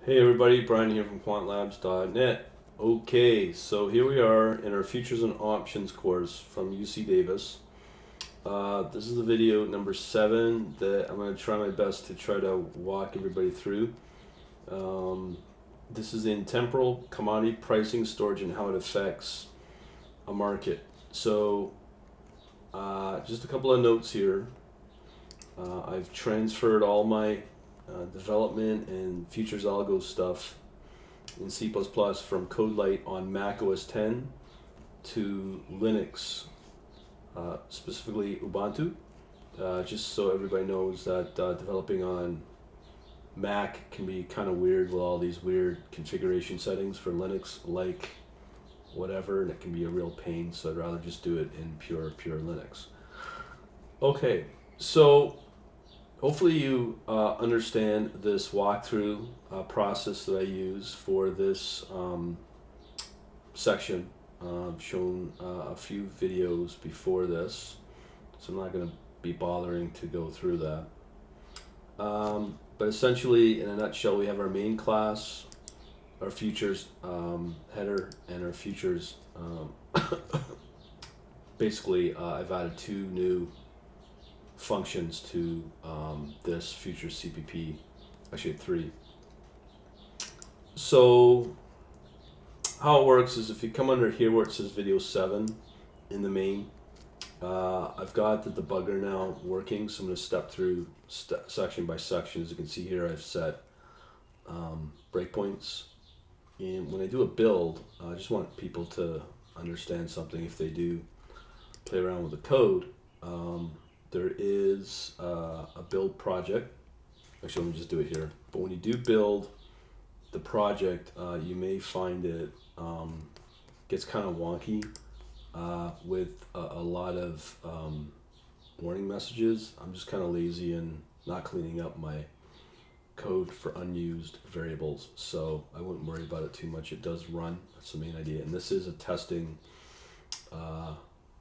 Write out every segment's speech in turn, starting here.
Hey everybody, Brian here from quantlabs.net. Okay, so here we are in our Futures and Options course from UC Davis. This is the video number 7 that I'm going to try my best to try to walk everybody through. This is in temporal commodity pricing, storage, and how it affects a market. So just a couple of notes here. I've transferred all my development and futures algo stuff in C++ from CodeLite on Mac OS 10 to Linux, specifically Ubuntu, just so everybody knows that developing on Mac can be kind of weird with all these weird configuration settings for Linux, like whatever, and it can be a real pain, so I'd rather just do it in pure Linux. Okay, so hopefully you understand this walkthrough process that I use for this section. I've shown a few videos before this, so I'm not going to be bothering to go through that. But essentially, in a nutshell, we have our main class, our futures header, and our futures. Basically, I've added 2 new functions to this futures CPP, actually 3. So how it works is if you come under here where it says video 7 in the main, I've got the debugger now working, so I'm going to step through section by section. As you can see here, I've set breakpoints, and when I do a build, I just want people to understand something. If they do play around with the code, there is a build project. Actually, let me just do it here. But when you do build the project, you may find it gets kind of wonky with a lot of warning messages. I'm just kind of lazy and not cleaning up my code for unused variables, so I wouldn't worry about it too much. It does run. That's the main idea. And this is a testing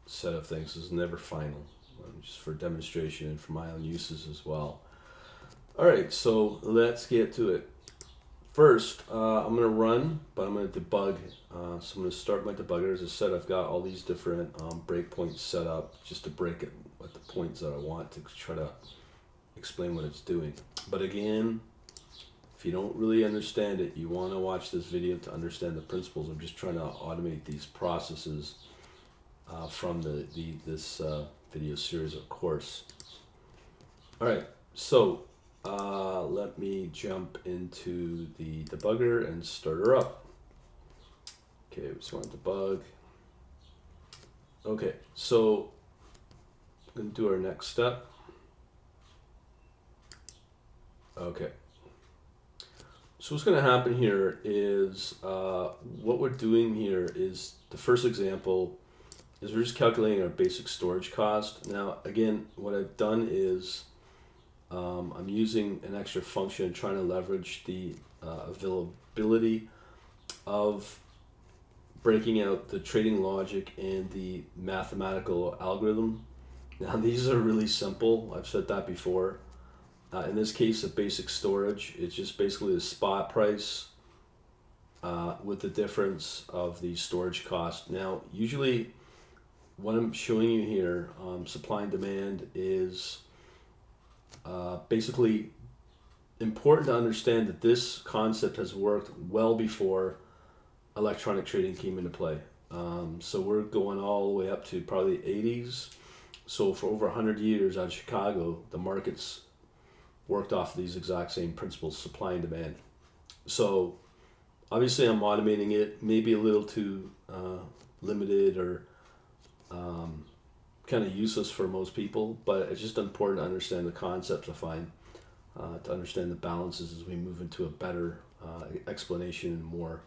set of things. This is never final. Just for demonstration and for my own uses as well. Alright, so let's get to it. First, I'm going to run, but I'm going to debug. So I'm going to start my debugger. As I said, I've got all these different breakpoints set up just to break it at the points that I want to try to explain what it's doing. But again, if you don't really understand it, you want to watch this video to understand the principles. I'm just trying to automate these processes from this video series of course. Alright, so let me jump into the debugger and start her up. Okay, we just want to debug. Okay, so I'm going to do our next step. Okay, so what's going to happen here is what we're doing here is the first example is we're just calculating our basic storage cost. Now, again, what I've done is I'm using an extra function trying to leverage the availability of breaking out the trading logic and the mathematical algorithm. Now, these are really simple. I've said that before. In this case of basic storage, it's just basically the spot price with the difference of the storage cost. Now, usually what I'm showing you here, supply and demand, is basically important to understand that this concept has worked well before electronic trading came into play. So we're going all the way up to probably the 80s. So for over 100 years out of Chicago, the markets worked off of these exact same principles, supply and demand. So obviously I'm automating it, maybe a little too limited or kind of useless for most people, but it's just important to understand the concepts, I find, to understand the balances as we move into a better explanation and more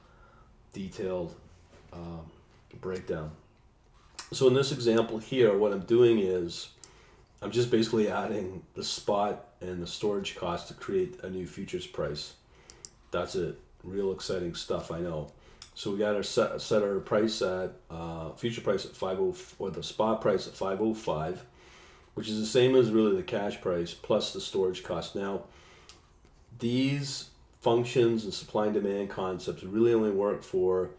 detailed breakdown. So in this example here, what I'm doing is I'm just basically adding the spot and the storage cost to create a new futures price. That's it. Real exciting stuff, I know. So we got our set our price at future price at 50, or the spot price at 505, which is the same as really the cash price plus the storage cost. Now, these functions and supply and demand concepts really only work for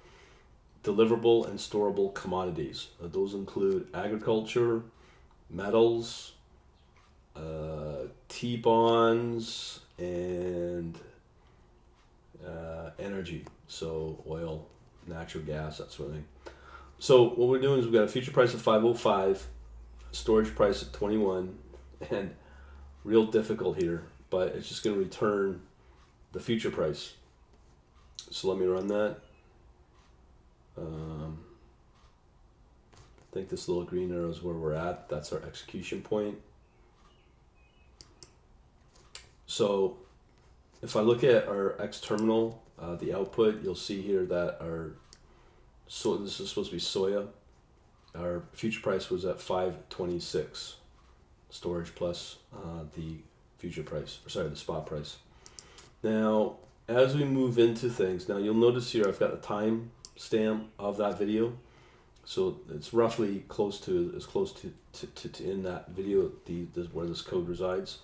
deliverable and storable commodities. Those include agriculture, metals, T-bonds, and energy, so oil, natural gas, that sort of thing. So what we're doing is we've got a future price of 505, storage price of 21, and real difficult here, but it's just going to return the future price. So let me run that. I think this little green arrow is where we're at. That's our execution point. So if I look at our X terminal, the output, you'll see here that this is supposed to be soya. Our future price was at 526, storage plus the future price, or sorry, the spot price. Now, as we move into things, now you'll notice here I've got the time stamp of that video, so it's roughly close to in that video where this code resides.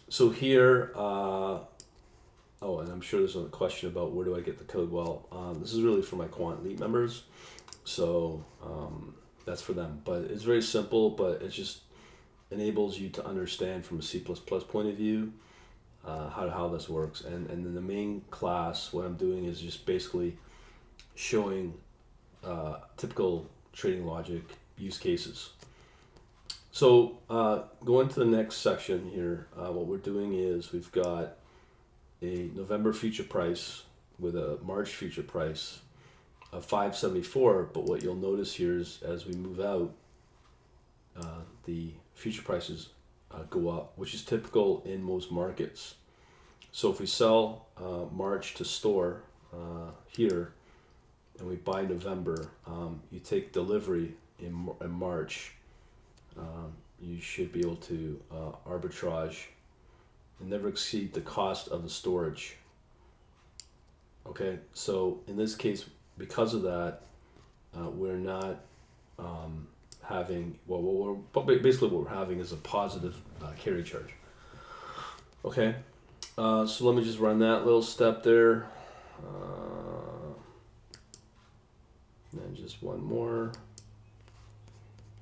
So here, oh, and I'm sure there's a question about where do I get the code. Well, this is really for my Quant Elite members, so that's for them. But it's very simple, but it just enables you to understand from a C++ point of view how this works. And in the main class, what I'm doing is just basically showing typical trading logic use cases. So going to the next section here, what we're doing is we've got a November future price with a March future price of 574, but what you'll notice here is as we move out, the future prices go up, which is typical in most markets. So if we sell March to store here, and we buy November, you take delivery in March, you should be able to arbitrage and never exceed the cost of the storage. Okay, so in this case, because of that, we're not having, basically what we're having is a positive carry charge. Okay, so let me just run that little step there. And just one more.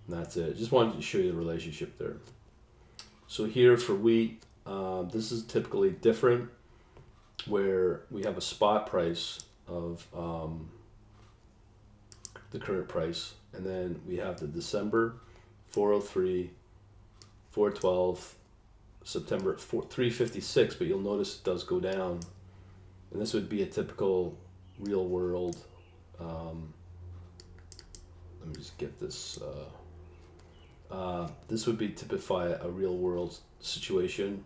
And that's it. Just wanted to show you the relationship there. So here for wheat, this is typically different, where we have a spot price of the current price, and then we have the December 403, 412, September 356, but you'll notice it does go down, and this would be a typical real world. Let me just get this. This would be typify a real world situation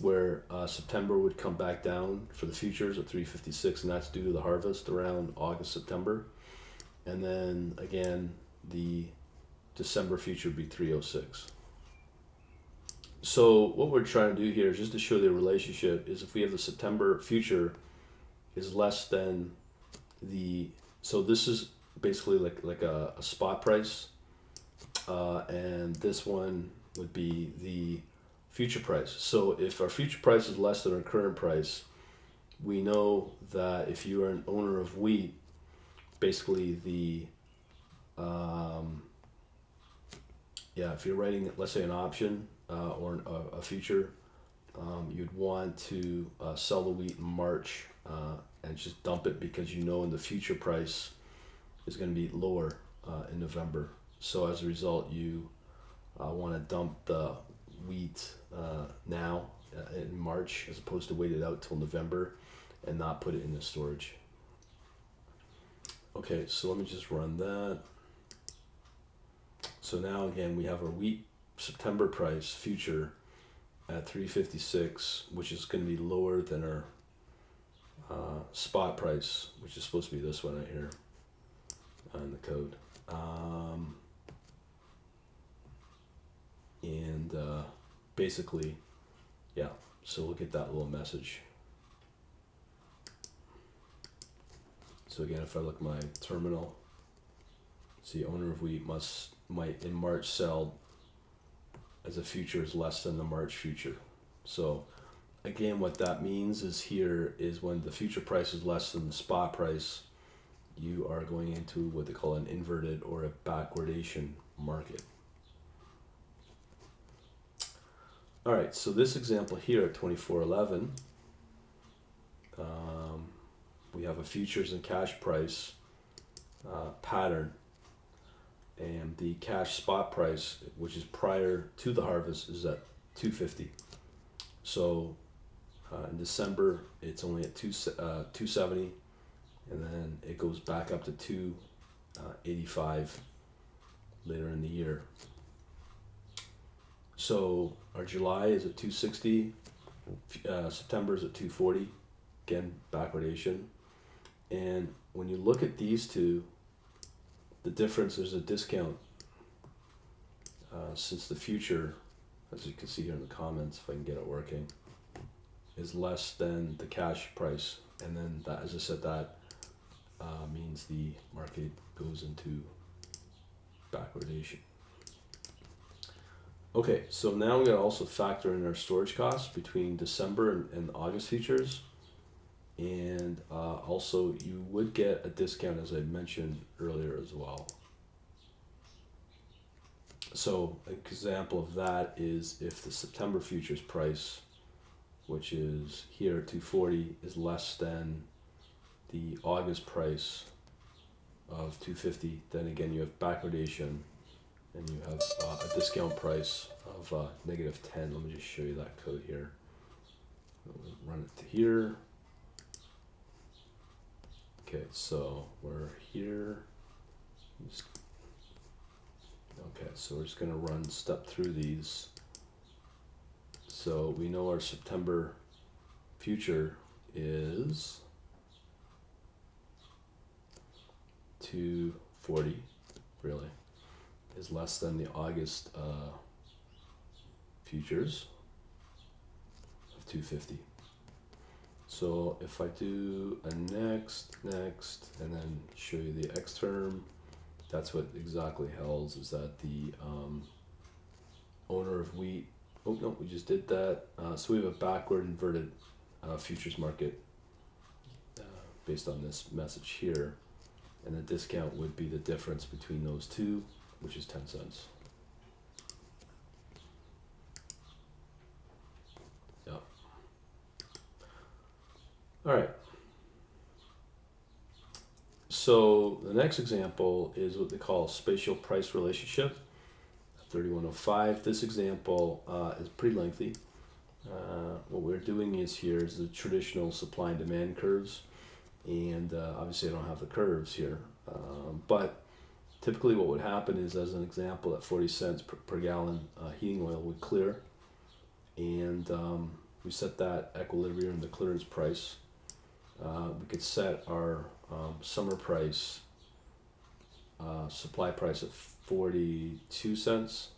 where September would come back down for the futures at 356, and that's due to the harvest around August, September. And then again, the December future would be 306. So what we're trying to do here is just to show the relationship is if we have the September future is less than so this is basically like a spot price, and this one would be the future price. So if our future price is less than our current price, we know that if you are an owner of wheat, basically if you're writing, let's say, an option or a future, you'd want to sell the wheat in March and just dump it because you know in the future price is going to be lower in November. So as a result, you want to dump the wheat now in March as opposed to wait it out till November and not put it in the storage. Okay, so let me just run that. So now again, we have our wheat September price future at 356, which is going to be lower than our spot price, which is supposed to be this one right here on the code. Basically, yeah, so look at that little message. So again, if I look at my terminal, see owner of wheat might in March sell as a future is less than the March future. So again, what that means is here is when the future price is less than the spot price, you are going into what they call an inverted or a backwardation market. All right, so this example here at 2411, we have a futures and cash price pattern, and the cash spot price, which is prior to the harvest, is at 250. So in December, it's only at 270, and then it goes back up to 285 later in the year. So our July is at 260, September is at 240, again, backwardation. And when you look at these two, the difference, there's a discount since the future, as you can see here in the comments, if I can get it working, is less than the cash price. And then that, as I said, that means the market goes into backwardation. Okay, so now we gotta also factor in our storage costs between December and August futures. And also you would get a discount, as I mentioned earlier as well. So an example of that is if the September futures price, which is here at 240, is less than the August price of 250, then again you have backwardation, and you have a discount price of -10. Let me just show you that code here. We'll run it to here. Okay, so we're here. Okay, so we're just going to step through these. So we know our September future is 240, really, is less than the August futures of 250. So if I do a next, and then show you the X term, that's what exactly holds, is that the owner of wheat, oh no, we just did that. So we have a backward inverted futures market based on this message here. And the discount would be the difference between those two, which is 10 cents. Yeah. All right. So the next example is what they call spatial price relationship, 3105. This example is pretty lengthy. What we're doing is the traditional supply and demand curves. And obviously I don't have the curves here, but typically what would happen is, as an example, that 40 cents per gallon heating oil would clear, and we set that equilibrium, the clearance price. We could set our summer price, supply price at 42 cents.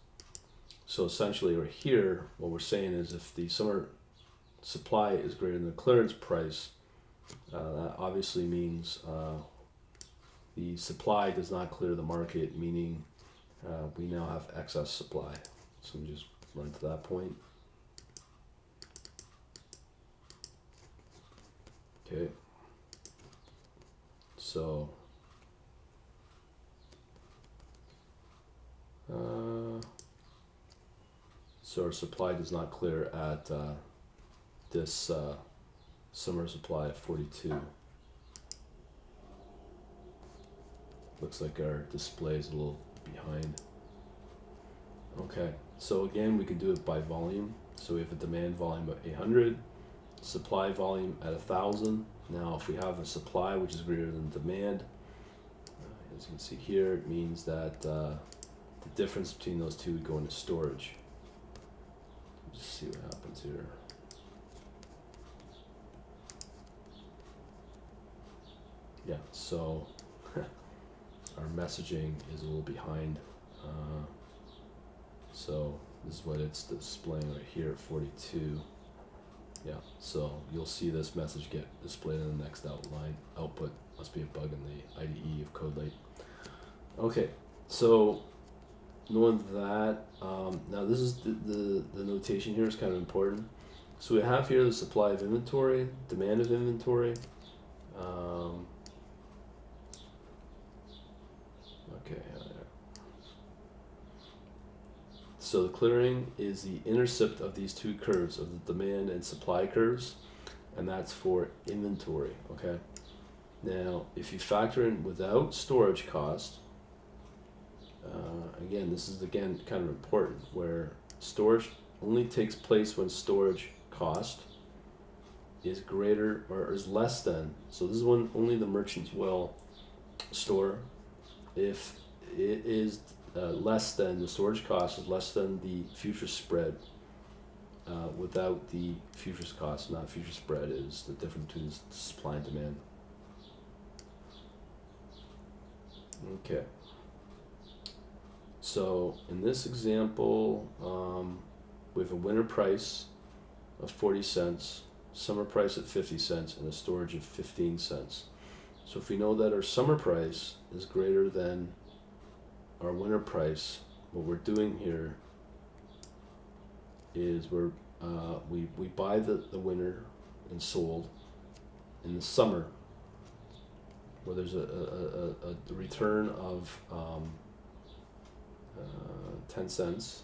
So essentially right here, what we're saying is if the summer supply is greater than the clearance price, that obviously means the supply does not clear the market, meaning we now have excess supply. So we just run to that point. Okay. So our supply does not clear at this summer supply of 42. Looks like our display is a little behind. Okay, so again, we can do it by volume. So we have a demand volume of 800, supply volume at 1,000. Now, if we have a supply which is greater than demand, as you can see here, it means that the difference between those two would go into storage. Let's see what happens here. Yeah, so our messaging is a little behind. So this is what it's displaying right here at 42. Yeah, so you'll see this message get displayed in the next output. Must be a bug in the IDE of Quant Elite. Okay, so knowing that, now this is the notation here is kind of important. So we have here the supply of inventory, demand of inventory. Okay. So the clearing is the intercept of these two curves, of the demand and supply curves, and that's for inventory, okay? Now, if you factor in without storage cost, again, this is again kind of important, where storage only takes place when storage cost is greater or is less than. So this is when only the merchants will store if it is less than the storage cost is less than the future spread. Without the futures cost, not future spread, is the difference between supply and demand. Okay. So in this example, we have a winter price of 40 cents, summer price at 50 cents, and a storage of 15 cents. So if we know that our summer price is greater than our winter price, what we're doing here is we buy the winter and sold in the summer, where there's a return of 10 cents.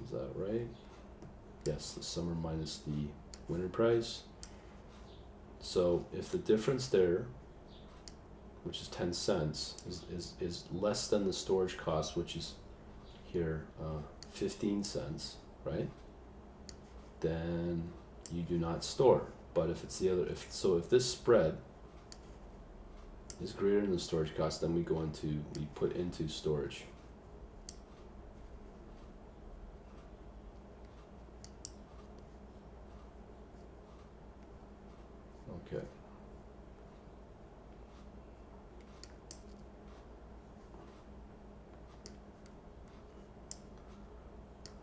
Is that right? Yes, the summer minus the winter price. So if the difference there, which is 10 cents, is less than the storage cost, which is here 15 cents, right? Then you do not store. But if it's the other, if this spread is greater than the storage cost, then we put into storage. Okay.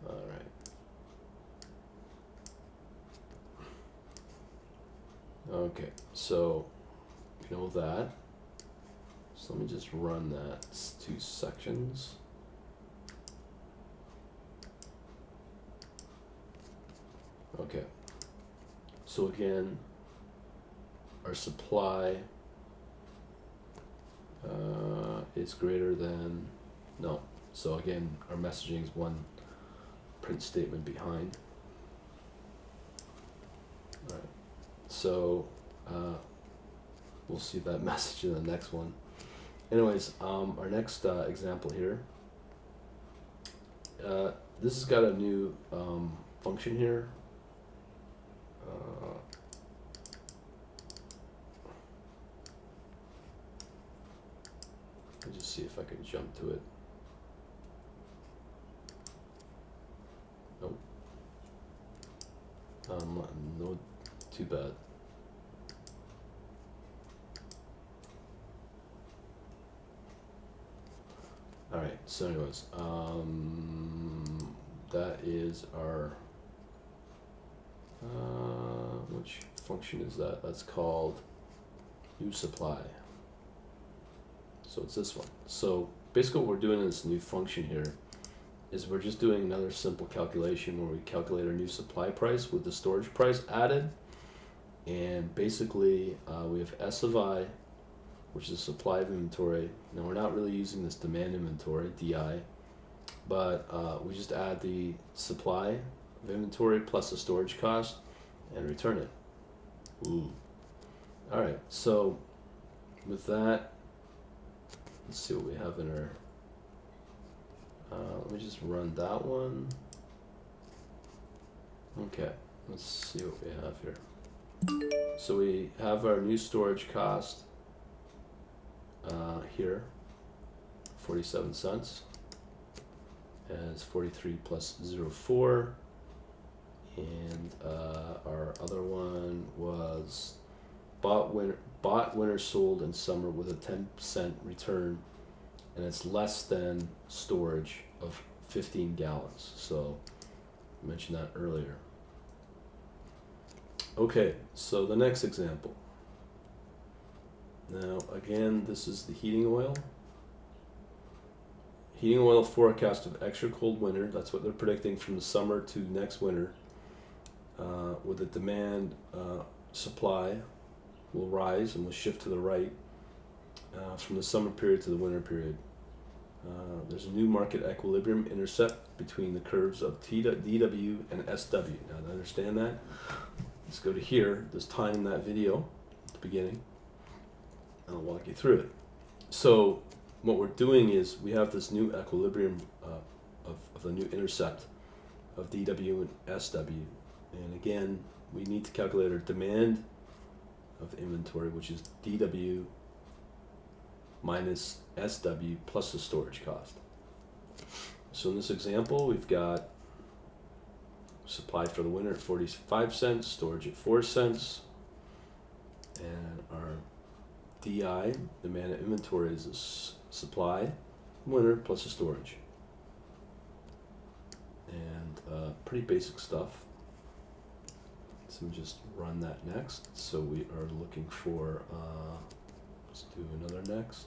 All right. Okay, so you know that. So let me just run that 2 sections. Okay. So again, our supply is greater than, no. So again, our messaging is one print statement behind. All right. So we'll see that message in the next one. Anyways, our next example here. This has got a new function here. Let me just see if I can jump to it. Nope. No, too bad. All right. So, anyways, that is our. Which function is that? That's called new supply. So it's this one. So basically what we're doing in this new function here is we're just doing another simple calculation where we calculate our new supply price with the storage price added. And basically we have S of I, which is supply of inventory. Now we're not really using this demand inventory, DI, but we just add the supply of inventory plus the storage cost and return it. Ooh. All right, so with that, let's see what we have in our, let me just run that one. Okay, let's see what we have here. So we have our new storage cost here, 47 cents, as 43 plus 0.4, and our other one was bought winter, sold in summer with a 10% return, and it's less than storage of 15 gallons. So I mentioned that earlier. Okay, so the next example. Now again, this is the heating oil. heating oil forecast of extra cold winter. That's what they're predicting from the summer to next winter. With the demand supply will rise and will shift to the right from the summer period to the winter period. There's a new market equilibrium intercept between the curves of DW and SW. Now to understand that, let's go to here. There's time in that video at the beginning. I'll walk you through it. So what we're doing is we have this new equilibrium of the new intercept of DW and SW. And again, we need to calculate our demand of inventory, which is DW minus SW plus the storage cost. So in this example, we've got supply for the winter at 45 cents, storage at 4 cents, and our DI, demand of inventory, is the supply, winter plus the storage. And pretty basic stuff. So we just run that next. So we are looking for, let's do another next.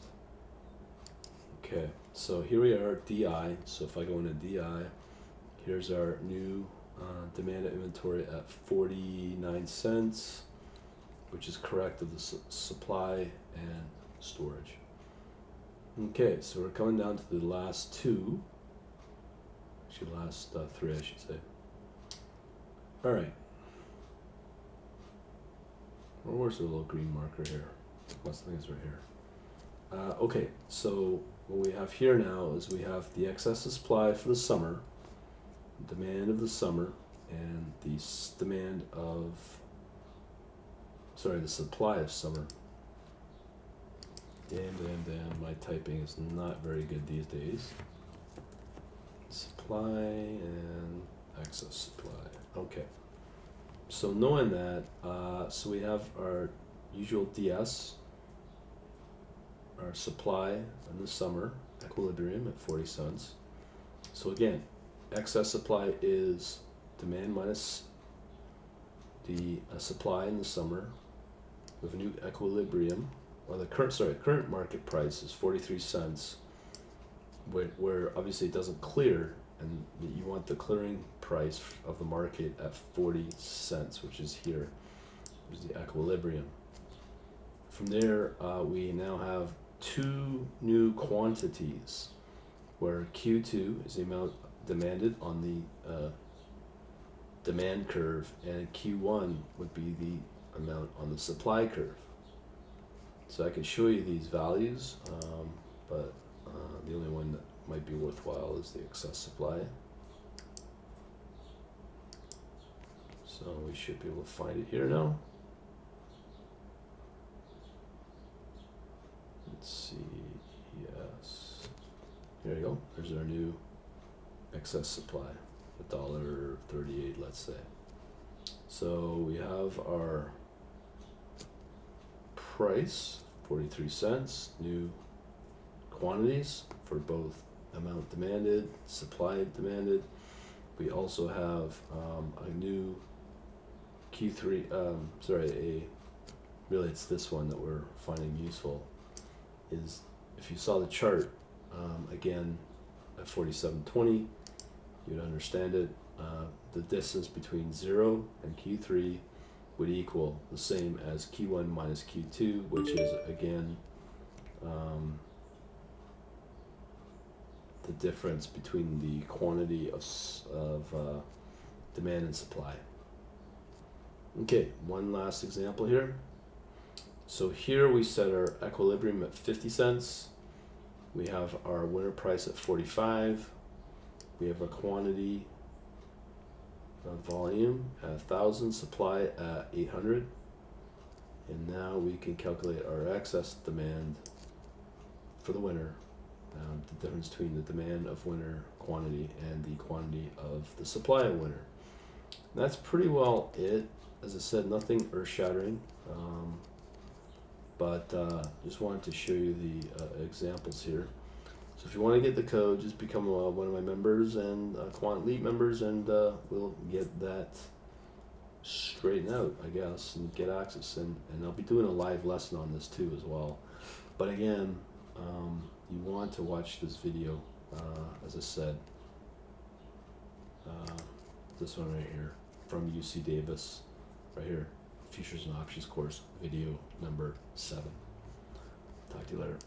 Okay, so here we are, DI. So if I go into DI, here's our new demand of inventory at 49 cents, which is correct of the supply and storage. Okay, so we're coming down to the last two, actually last three, I should say. All right. Well, where's the little green marker here? Must think it's right here. Okay, so what we have here now is we have the excess supply for the summer, demand of the summer, and the demand of, sorry, the supply of summer. Damn, my typing is not very good these days. Supply and excess supply. Okay. So knowing that, so we have our usual DS, our supply in the summer, equilibrium at 40 cents. So again, excess supply is demand minus the supply in the summer with a new equilibrium, or the current market price is 43 cents, where obviously it doesn't clear, and you want the clearing price of the market at 40 cents, which is here, which is the equilibrium. From there, we now have two new quantities, where Q2 is the amount demanded on the demand curve, and Q1 would be the amount on the supply curve. So I can show you these values, but the only one that might be worthwhile is the excess supply. So we should be able to find it here now. Let's see, yes. Here we go, there's our new excess supply, $1.38, let's say. So we have our price, 43 cents, new quantities for both amount demanded, supply demanded. We also have a new Q3, really it's this one that we're finding useful, is if you saw the chart, again, at 47.20, you'd understand it. The distance between 0 and Q3 would equal the same as Q1 minus Q2, which is again the difference between the quantity of demand and supply. Okay, one last example here. So here we set our equilibrium at 50 cents. We have our winter price at 45. We have a quantity volume at 1,000, supply at 800. And now we can calculate our excess demand for the winter, the difference between the demand of winter quantity and the quantity of the supply of winter. And that's pretty well it. As I said, nothing earth-shattering, but just wanted to show you the examples here. So if you want to get the code, just become one of my members and Quant Elite members, and we'll get that straightened out, I guess, and get access. And I'll be doing a live lesson on this too as well. But again, you want to watch this video as I said, this one right here from UC Davis, right here, Futures and Options course, video number 7. Talk to you later.